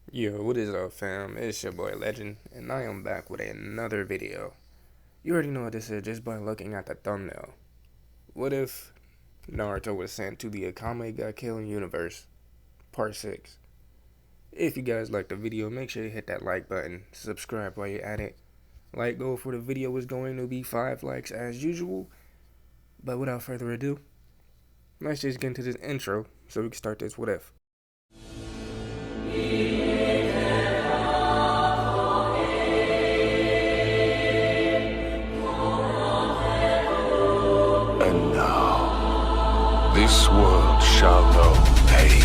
Yo, what is up, fam? It's your boy Legend, and I am back with another video. You already know what this is just by looking at the thumbnail. What if Naruto was sent to the Akame got killing universe, part 6? If you guys liked the video, make sure you hit that like button, subscribe while you're at it. Like goal for the video is going to be 5 likes as usual, but without further ado, let's just get into this intro so we can start this what if. And now, this world shall know pain.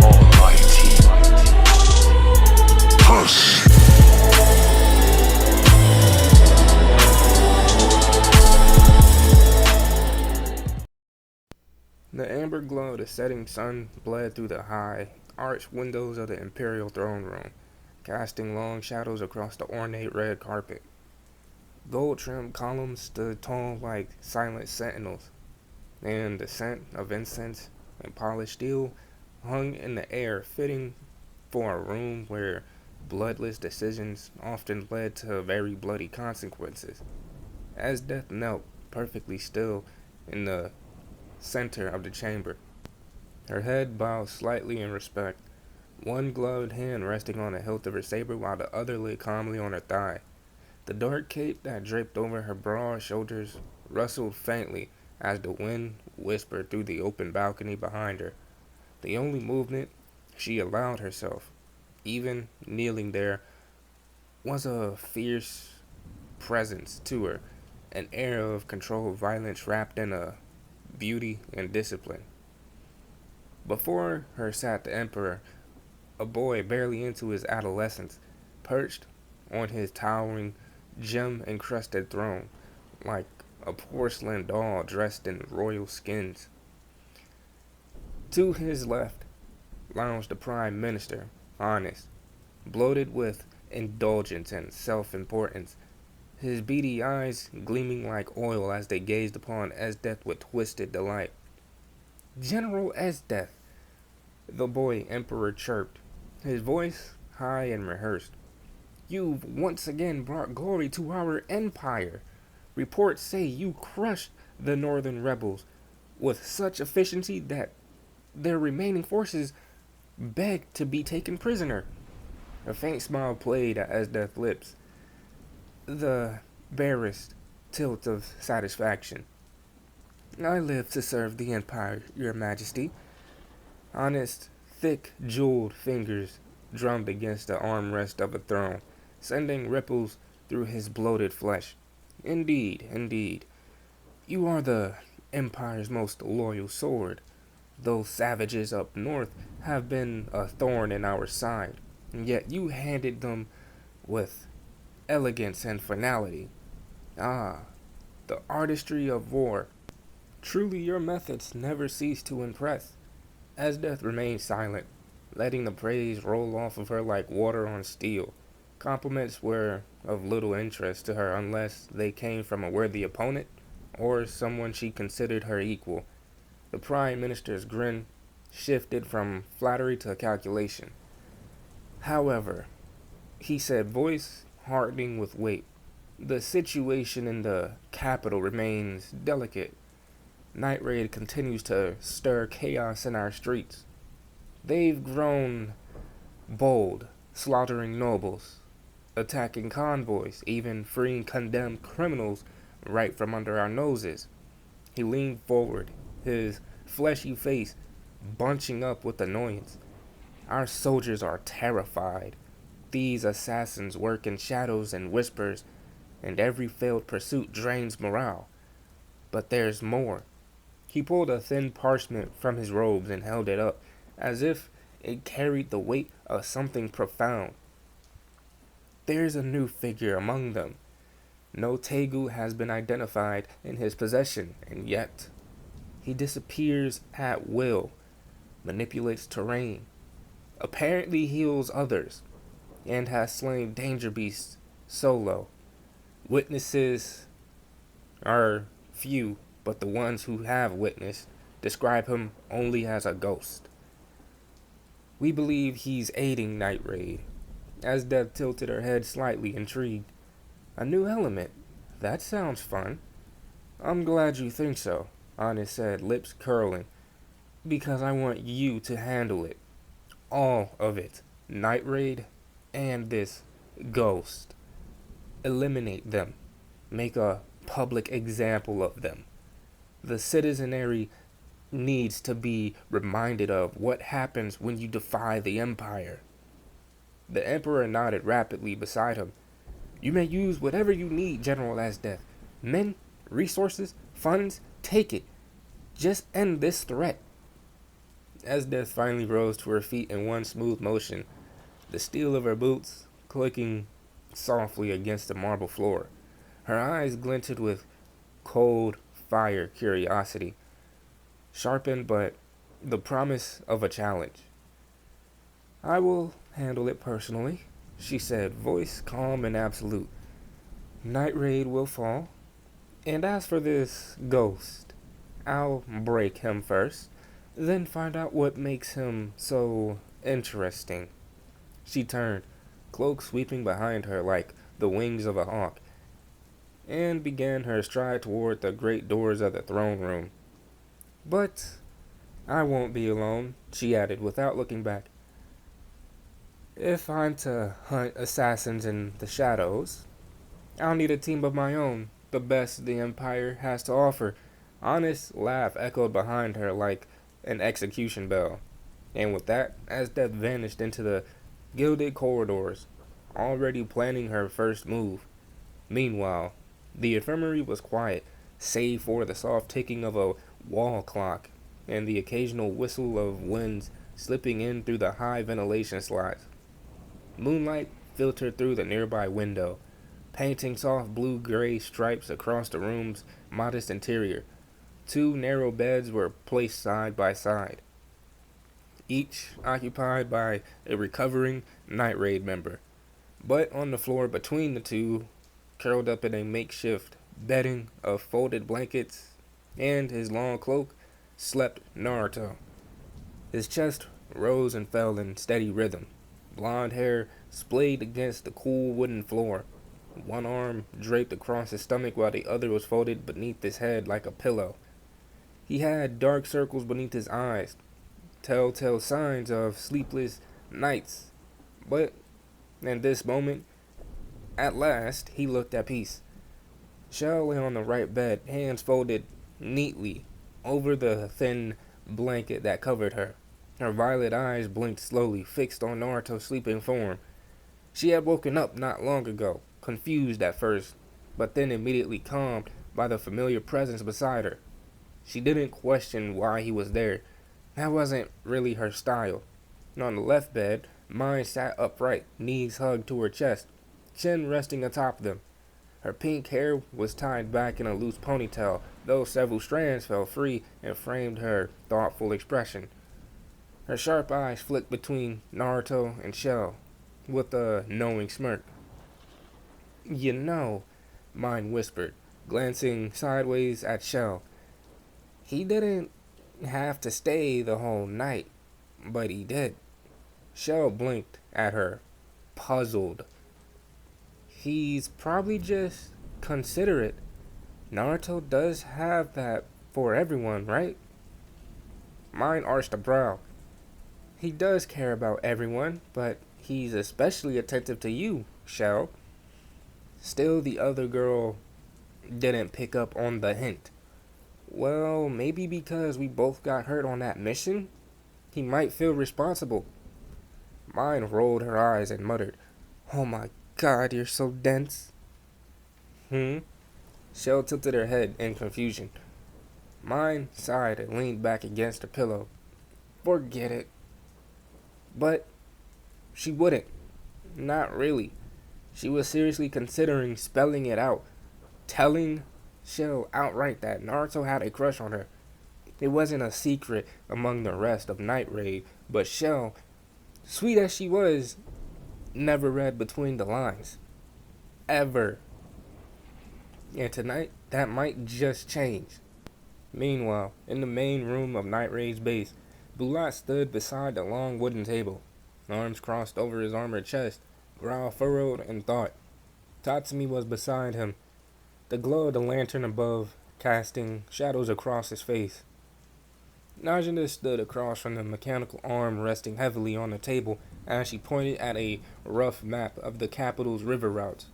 Almighty. Push. The amber glow of the setting sun bled through the high, arched windows of the imperial throne room, casting long shadows across the ornate red carpet. Gold-trimmed columns stood tall like silent sentinels, and the scent of incense and polished steel hung in the air, fitting for a room where bloodless decisions often led to very bloody consequences. As death knelt perfectly still in the center of the chamber, her head bowed slightly in respect, one gloved hand resting on the hilt of her saber while the other lay calmly on her thigh. The dark cape that draped over her broad shoulders rustled faintly as the wind whispered through the open balcony behind her. The only movement she allowed herself, even kneeling there, was a fierce presence to her, an air of controlled violence wrapped in a beauty and discipline. Before her sat the Emperor, a boy barely into his adolescence, perched on his towering, gem-encrusted throne, like a porcelain doll dressed in royal skins. To his left lounged the Prime Minister, honest, bloated with indulgence and self-importance, his beady eyes gleaming like oil as they gazed upon Esdeath with twisted delight. "General Esdeath," the boy Emperor chirped, his voice high and rehearsed. "You've once again brought glory to our empire. Reports say you crushed the northern rebels with such efficiency that their remaining forces begged to be taken prisoner." A faint smile played at Esdeath's lips, the barest tilt of satisfaction. "I live to serve the empire, your majesty." Honest, thick, jeweled fingers drummed against the armrest of a throne, sending ripples through his bloated flesh. "Indeed, indeed. You are the Empire's most loyal sword. Those savages up north have been a thorn in our side, and yet you handled them with elegance and finality. Ah, the artistry of war. Truly your methods never cease to impress." Esdeath remained silent, letting the praise roll off of her like water on steel. Compliments were of little interest to her unless they came from a worthy opponent or someone she considered her equal. The Prime Minister's grin shifted from flattery to calculation. "However," he said, voice hardening with weight, "the situation in the capital remains delicate. Night Raid continues to stir chaos in our streets. They've grown bold, slaughtering nobles, attacking convoys, even freeing condemned criminals right from under our noses." He leaned forward, his fleshy face bunching up with annoyance. "Our soldiers are terrified. These assassins work in shadows and whispers, and every failed pursuit drains morale. But there's more." He pulled a thin parchment from his robes and held it up, as if it carried the weight of something profound. "There's a new figure among them. No Tegu has been identified in his possession, and yet he disappears at will, manipulates terrain, apparently heals others, and has slain danger beasts solo. Witnesses are few, but the ones who have witnessed describe him only as a ghost. We believe he's aiding Night Raid. As Death tilted her head slightly, intrigued. A new element. That sounds fun. I'm glad you think so, Honest said, lips curling. Because I want you to handle it. All of it. Night Raid and this ghost. Eliminate them. Make a public example of them. The citizenry needs to be reminded of what happens when you defy the Empire. The Emperor nodded rapidly beside him. You may use whatever you need, General Asdeath. Men, resources, funds, take it. Just end this threat. Asdeath finally rose to her feet in one smooth motion, the steel of her boots clicking softly against the marble floor. Her eyes glinted with cold fire curiosity, sharpened but the promise of a challenge. I will handle it personally, she said, voice calm and absolute. Night Raid will fall. And as for this ghost, I'll break him first, then find out what makes him so interesting. She turned, cloak sweeping behind her like the wings of a hawk, and began her stride toward the great doors of the throne room. But I won't be alone, she added without looking back. If I'm to hunt assassins in the shadows, I'll need a team of my own, the best the Empire has to offer. Honest laugh echoed behind her like an execution bell. And with that, as Death vanished into the gilded corridors, already planning her first move. Meanwhile, the infirmary was quiet, save for the soft ticking of a wall clock and the occasional whistle of winds slipping in through the high ventilation slots. Moonlight filtered through the nearby window, painting soft blue-gray stripes across the room's modest interior. Two narrow beds were placed side by side, each occupied by a recovering Night Raid member. But on the floor between the two, curled up in a makeshift bedding of folded blankets and his long cloak, slept Naruto. His chest rose and fell in steady rhythm, blonde hair splayed against the cool wooden floor, one arm draped across his stomach while the other was folded beneath his head like a pillow. He had dark circles beneath his eyes, telltale signs of sleepless nights. But in this moment, at last, he looked at peace. Shell lay on the right bed, hands folded neatly over the thin blanket that covered her. Her violet eyes blinked slowly, fixed on Naruto's sleeping form. She had woken up not long ago, confused at first, but then immediately calmed by the familiar presence beside her. She didn't question why he was there. That wasn't really her style. On the left bed, Mine sat upright, knees hugged to her chest, chin resting atop them. Her pink hair was tied back in a loose ponytail, though several strands fell free and framed her thoughtful expression. Her sharp eyes flicked between Naruto and Shell, with a knowing smirk. You know, Mine whispered, glancing sideways at Shell. He didn't have to stay the whole night, but he did. Shell blinked at her, puzzled. He's probably just considerate. Naruto does have that for everyone, right? Mine arched a brow. He does care about everyone, but he's especially attentive to you, Shell. Still, the other girl didn't pick up on the hint. Well, maybe because we both got hurt on that mission? He might feel responsible. Mine rolled her eyes and muttered, Oh my God, you're so dense. Shell tilted her head in confusion. Mine sighed and leaned back against her pillow. Forget it. But she wouldn't. Not really. She was seriously considering spelling it out, telling Shell outright that Naruto had a crush on her. It wasn't a secret among the rest of Night Raid, but Shell, sweet as she was, never read between the lines. Ever. And tonight, that might just change. Meanwhile, in the main room of Night Raid's base, Bulat stood beside the long wooden table, arms crossed over his armored chest, brow furrowed in thought. Tatsumi was beside him, the glow of the lantern above casting shadows across his face. Najina stood across from the mechanical arm resting heavily on the table as she pointed at a rough map of the capital's river routes.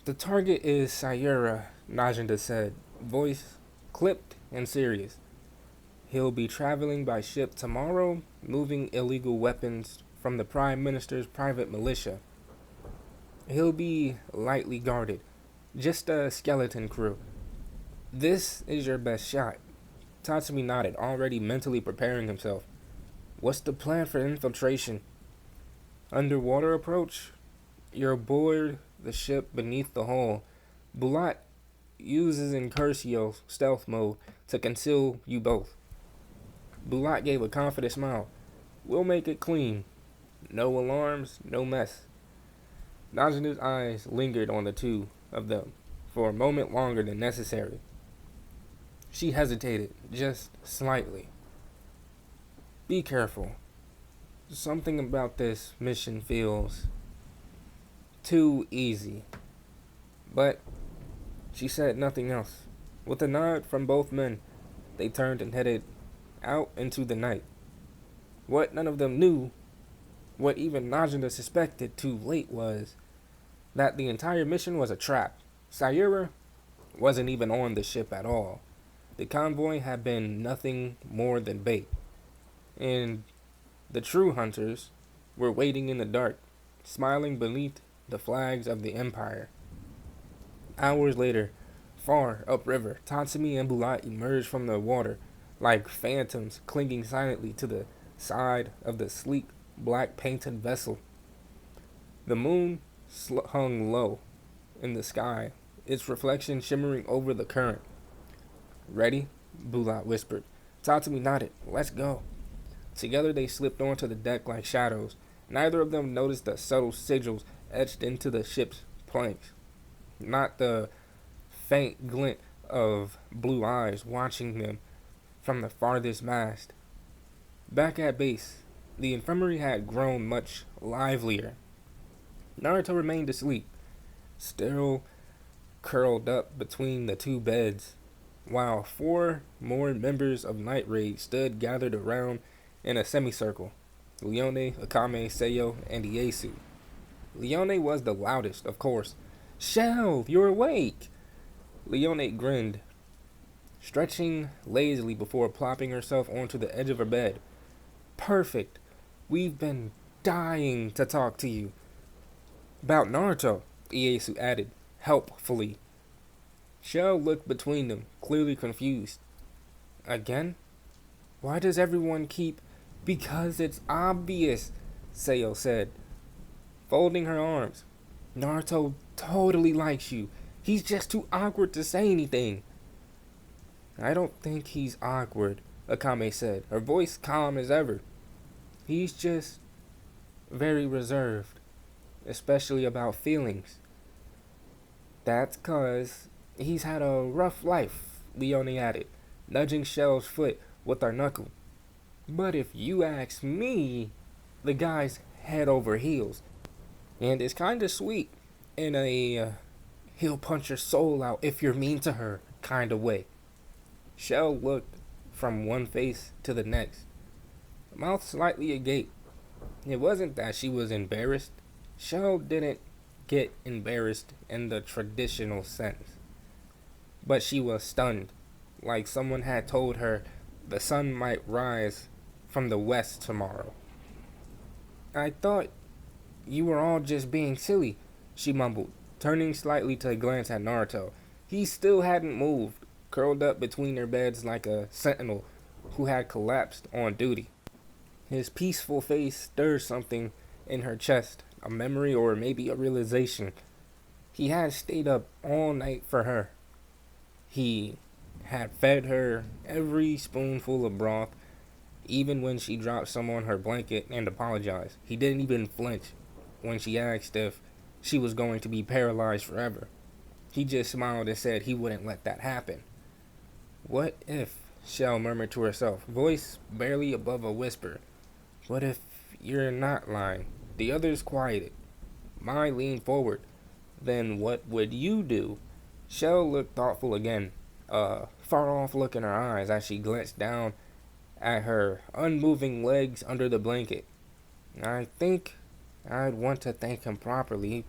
The target is Sayura, Najinda said, voice clipped and serious. He'll be traveling by ship tomorrow, moving illegal weapons from the Prime Minister's private militia. He'll be lightly guarded, just a skeleton crew. This is your best shot. Tatsumi nodded, already mentally preparing himself. What's the plan for infiltration? Underwater approach? You're aboard the ship beneath the hull. Bulat uses Incursio stealth mode to conceal you both. Bulat gave a confident smile. We'll make it clean. No alarms, no mess. Najina's eyes lingered on the two of them for a moment longer than necessary. She hesitated, just slightly. Be careful. Something about this mission feels too easy. But she said nothing else. With a nod from both men, they turned and headed out into the night. What none of them knew, what even Najina suspected too late, was that the entire mission was a trap. Sayura wasn't even on the ship at all. The convoy had been nothing more than bait. And the true hunters were waiting in the dark, smiling beneath the flags of the Empire. Hours later, far upriver, Tatsumi and Bulat emerged from the water like phantoms clinging silently to the side of the sleek, black painted vessel. The moon hung low in the sky, its reflection shimmering over the current. Ready? Bulat whispered. Tatsumi nodded. Let's go. Together they slipped onto the deck like shadows. Neither of them noticed the subtle sigils etched into the ship's planks. Not the faint glint of blue eyes watching them from the farthest mast. Back at base, the infirmary had grown much livelier. Naruto remained asleep, still curled up between the two beds, while 4 more members of Night Raid stood gathered around in a semicircle. Leone, Akame, Seiyo, and Ieyasu. Leone was the loudest, of course. Shell, you're awake! Leone grinned, stretching lazily before plopping herself onto the edge of her bed. Perfect. We've been dying to talk to you. About Naruto, Ieyasu added, helpfully. Shell looked between them, clearly confused. Again? Why does everyone keep... Because it's obvious, Seiyo said, folding her arms. Naruto totally likes you. He's just too awkward to say anything. I don't think he's awkward, Akame said, her voice calm as ever. He's just very reserved, especially about feelings. That's 'cause he's had a rough life, Leone added, nudging Shell's foot with her knuckle. But if you ask me, the guy's head over heels. And it's kinda sweet in a he'll punch your soul out if you're mean to her kinda way. Shell looked from one face to the next, mouth slightly agape. It wasn't that she was embarrassed. Shell didn't get embarrassed in the traditional sense. But she was stunned, like someone had told her the sun might rise from the west tomorrow. I thought you were all just being silly, she mumbled, turning slightly to glance at Naruto. He still hadn't moved, curled up between their beds like a sentinel who had collapsed on duty. His peaceful face stirred something in her chest, a memory or maybe a realization. He had stayed up all night for her. He had fed her every spoonful of broth, even when she dropped some on her blanket and apologized. He didn't even flinch when she asked if she was going to be paralyzed forever. He just smiled and said he wouldn't let that happen. What if, Shell murmured to herself, voice barely above a whisper, what if you're not lying? The others quieted. Mai leaned forward. Then what would you do? Shell looked thoughtful again, a far off look in her eyes as she glanced down at her unmoving legs under the blanket. I think I'd want to thank him properly,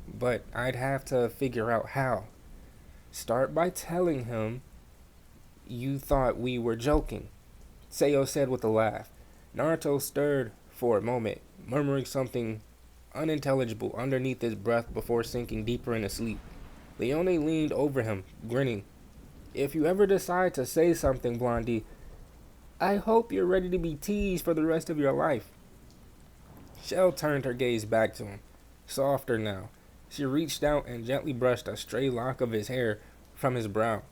but I'd have to figure out how. Start by telling him you thought we were joking, Seo said with a laugh. Naruto stirred for a moment, murmuring something unintelligible underneath his breath before sinking deeper into sleep. Leone leaned over him, grinning. If you ever decide to say something, Blondie, I hope you're ready to be teased for the rest of your life. Shell turned her gaze back to him, softer now. She reached out and gently brushed a stray lock of his hair from his brow.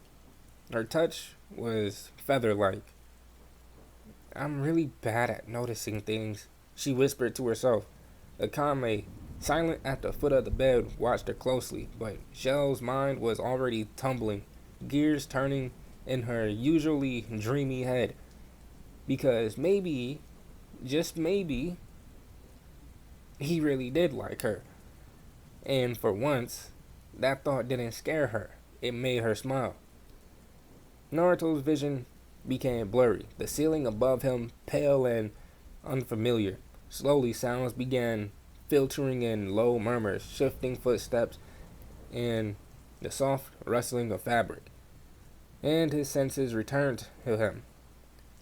Her touch was feather-like. I'm really bad at noticing things, she whispered to herself. Akame, silent at the foot of the bed, watched her closely, but Shell's mind was already tumbling, gears turning in her usually dreamy head. Because maybe, just maybe, he really did like her. And for once, that thought didn't scare her. It made her smile. Naruto's vision became blurry, the ceiling above him pale and unfamiliar. Slowly, sounds began filtering in low murmurs, shifting footsteps, and the soft rustling of fabric. And his senses returned to him.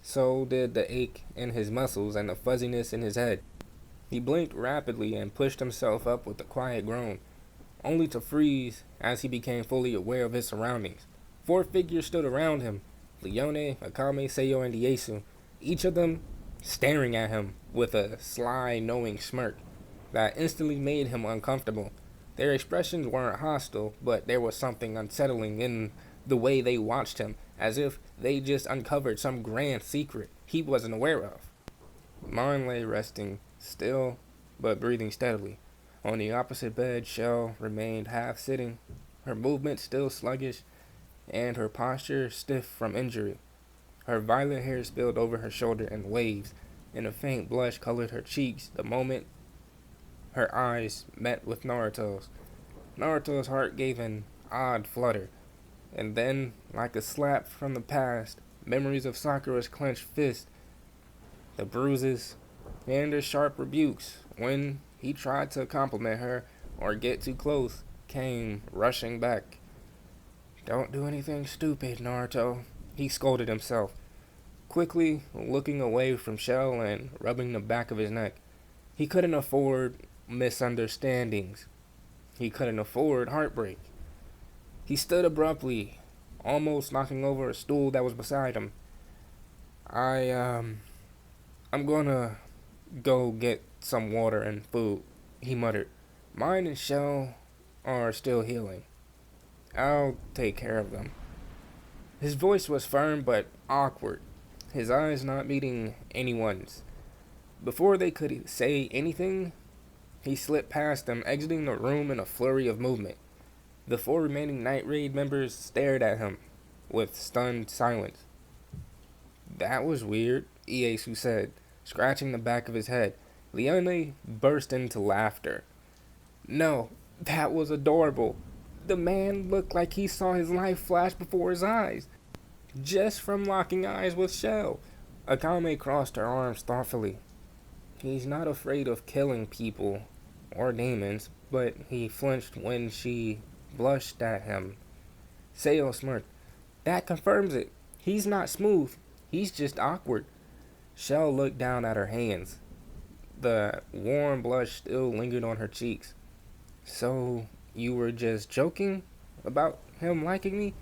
So did the ache in his muscles and the fuzziness in his head. He blinked rapidly and pushed himself up with a quiet groan, only to freeze as he became fully aware of his surroundings. 4 figures stood around him, Leone, Akame, Seiyo, and Ieyasu, each of them staring at him with a sly, knowing smirk that instantly made him uncomfortable. Their expressions weren't hostile, but there was something unsettling in the way they watched him, as if they just uncovered some grand secret he wasn't aware of. Mine lay resting, still, but breathing steadily. On the opposite bed, Shell remained half sitting, her movement still sluggish, and her posture stiff from injury. Her violet hair spilled over her shoulder in waves, and a faint blush colored her cheeks the moment her eyes met with Naruto's. Naruto's heart gave an odd flutter, and then, like a slap from the past, memories of Sakura's clenched fist, the bruises, and her sharp rebukes when he tried to compliment her or get too close came rushing back. Don't do anything stupid, Naruto, he scolded himself, quickly looking away from Shell and rubbing the back of his neck. He couldn't afford misunderstandings. He couldn't afford heartbreak. He stood abruptly, almost knocking over a stool that was beside him. I'm gonna go get some water and food, he muttered. Mine and Shell are still healing. I'll take care of them. His voice was firm but awkward, his eyes not meeting anyone's. Before they could say anything, he slipped past them, exiting the room in a flurry of movement. The 4 remaining Night Raid members stared at him with stunned silence. That was weird, Ieyasu said, scratching the back of his head. Leone burst into laughter. No, that was adorable. The man looked like he saw his life flash before his eyes, just from locking eyes with Shell. Akame crossed her arms thoughtfully. He's not afraid of killing people or demons, but he flinched when she blushed at him. Seiyo smirked. That confirms it. He's not smooth. He's just awkward. Shell looked down at her hands. The warm blush still lingered on her cheeks. So, you were just joking about him liking me?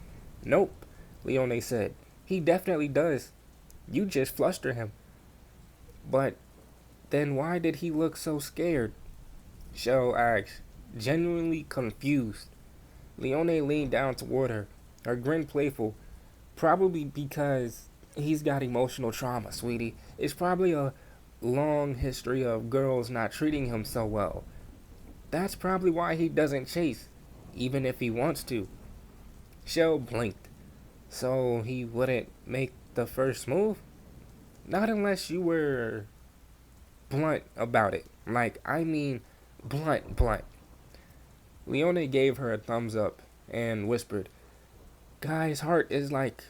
Nope, Leone said. He definitely does. You just fluster him. But then why did he look so scared? Shell asked, genuinely confused. Leone leaned down toward her, her grin playful. Probably because he's got emotional trauma, sweetie. It's probably a long history of girls not treating him so well. That's probably why he doesn't chase, even if he wants to. Shell blinked. So he wouldn't make the first move? Not unless you were blunt about it. Like, I mean, blunt, blunt. Leone gave her a thumbs up and whispered, Guy's heart is like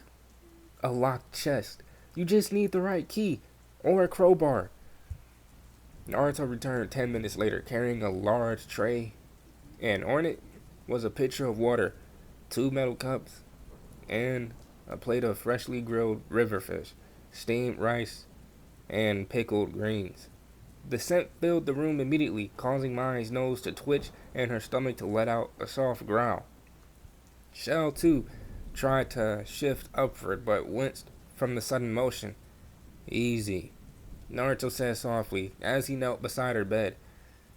a locked chest. You just need the right key or a crowbar. Naruto returned 10 minutes later carrying a large tray, and on it was a pitcher of water, 2 metal cups, and a plate of freshly grilled river fish, steamed rice, and pickled greens. The scent filled the room immediately, causing Mai's nose to twitch and her stomach to let out a soft growl. Shell, too, tried to shift upward but winced from the sudden motion. Easy, Naruto said softly as he knelt beside her bed.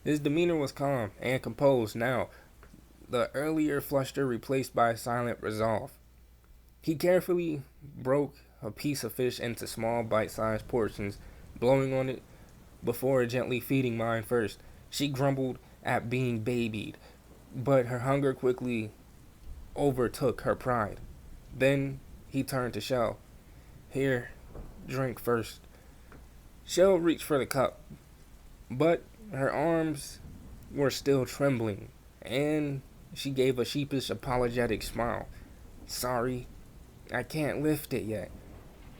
His demeanor was calm and composed now, the earlier fluster replaced by silent resolve. He carefully broke a piece of fish into small bite-sized portions, blowing on it before gently feeding Mai first. She grumbled at being babied, but her hunger quickly overtook her pride. Then he turned to Shell. Here, drink first. Shell reached for the cup, but her arms were still trembling, and she gave a sheepish, apologetic smile. Sorry, I can't lift it yet.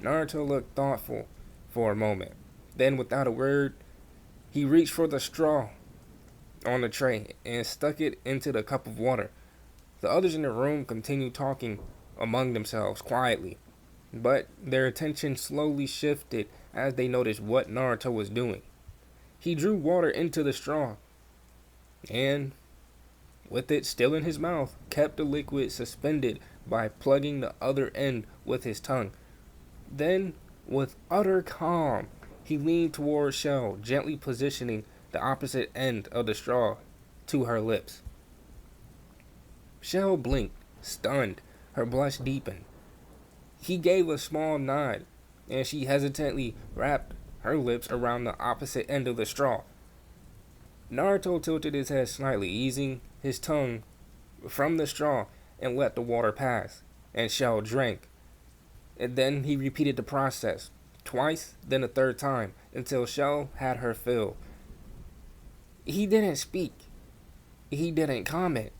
Naruto looked thoughtful for a moment. Then, without a word, he reached for the straw on the tray and stuck it into the cup of water. The others in the room continued talking among themselves quietly, but their attention slowly shifted as they noticed what Naruto was doing. He drew water into the straw and, with it still in his mouth, kept the liquid suspended by plugging the other end with his tongue. Then, with utter calm, he leaned toward Shell, gently positioning the opposite end of the straw to her lips. Shell blinked, stunned. Her blush deepened. He gave a small nod, and she hesitantly wrapped her lips around the opposite end of the straw. Naruto tilted his head slightly, easing his tongue from the straw and let the water pass, and Shell drank. And then he repeated the process, twice, then a third time, until Shell had her fill. He didn't speak. He didn't comment.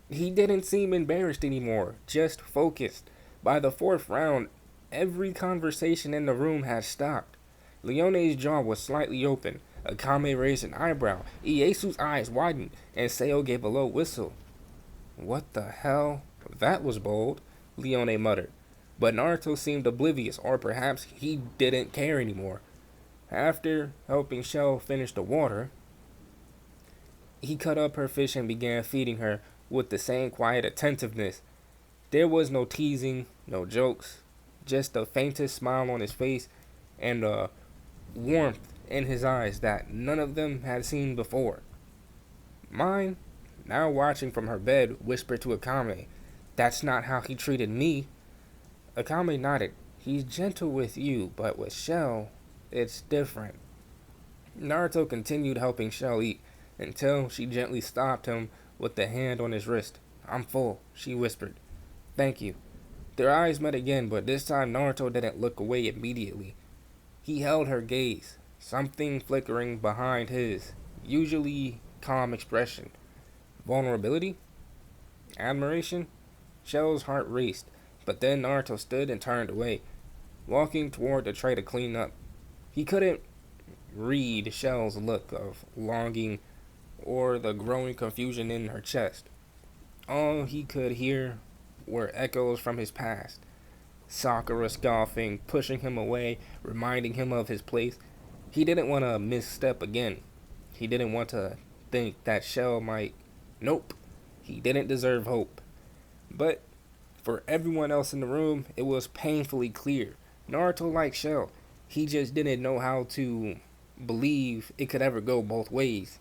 He didn't seem embarrassed anymore, just focused. By the fourth round, every conversation in the room had stopped. Leone's jaw was slightly open. Akame raised an eyebrow. Iesu's eyes widened, and Seo gave a low whistle. What the hell? That was bold, Leone muttered. But Naruto seemed oblivious, or perhaps he didn't care anymore. After helping Shell finish the water, he cut up her fish and began feeding her with the same quiet attentiveness. There was no teasing, no jokes, just the faintest smile on his face and a warmth in his eyes that none of them had seen before. Mine, now watching from her bed, whispered to Akame, That's not how he treated me. Akame nodded. He's gentle with you, but with Shell, it's different. Naruto continued helping Shell eat until she gently stopped him with the hand on his wrist. I'm full, she whispered. Thank you. Their eyes met again, but this time Naruto didn't look away immediately. He held her gaze, something flickering behind his usually calm expression. Vulnerability? Admiration? Shell's heart raced, but then Naruto stood and turned away, walking toward the tray to clean up. He couldn't read Shell's look of longing or the growing confusion in her chest. All he could hear were echoes from his past. Sakura scoffing, pushing him away, reminding him of his place. He didn't want to misstep again. He didn't want to think that Shell might... Nope. He didn't deserve hope. But for everyone else in the room, it was painfully clear. Naruto liked Shell. He just didn't know how to believe it could ever go both ways.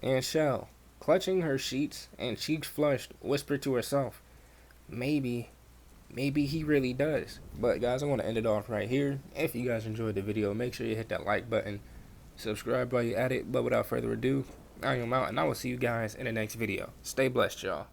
And Shell, clutching her sheets and cheeks flushed, whispered to herself, Maybe he really does. But guys, I want to end it off right here. If you guys enjoyed the video, make sure you hit that like button. Subscribe while you're at it. But without further ado, I am out, and I will see you guys in the next video. Stay blessed, y'all.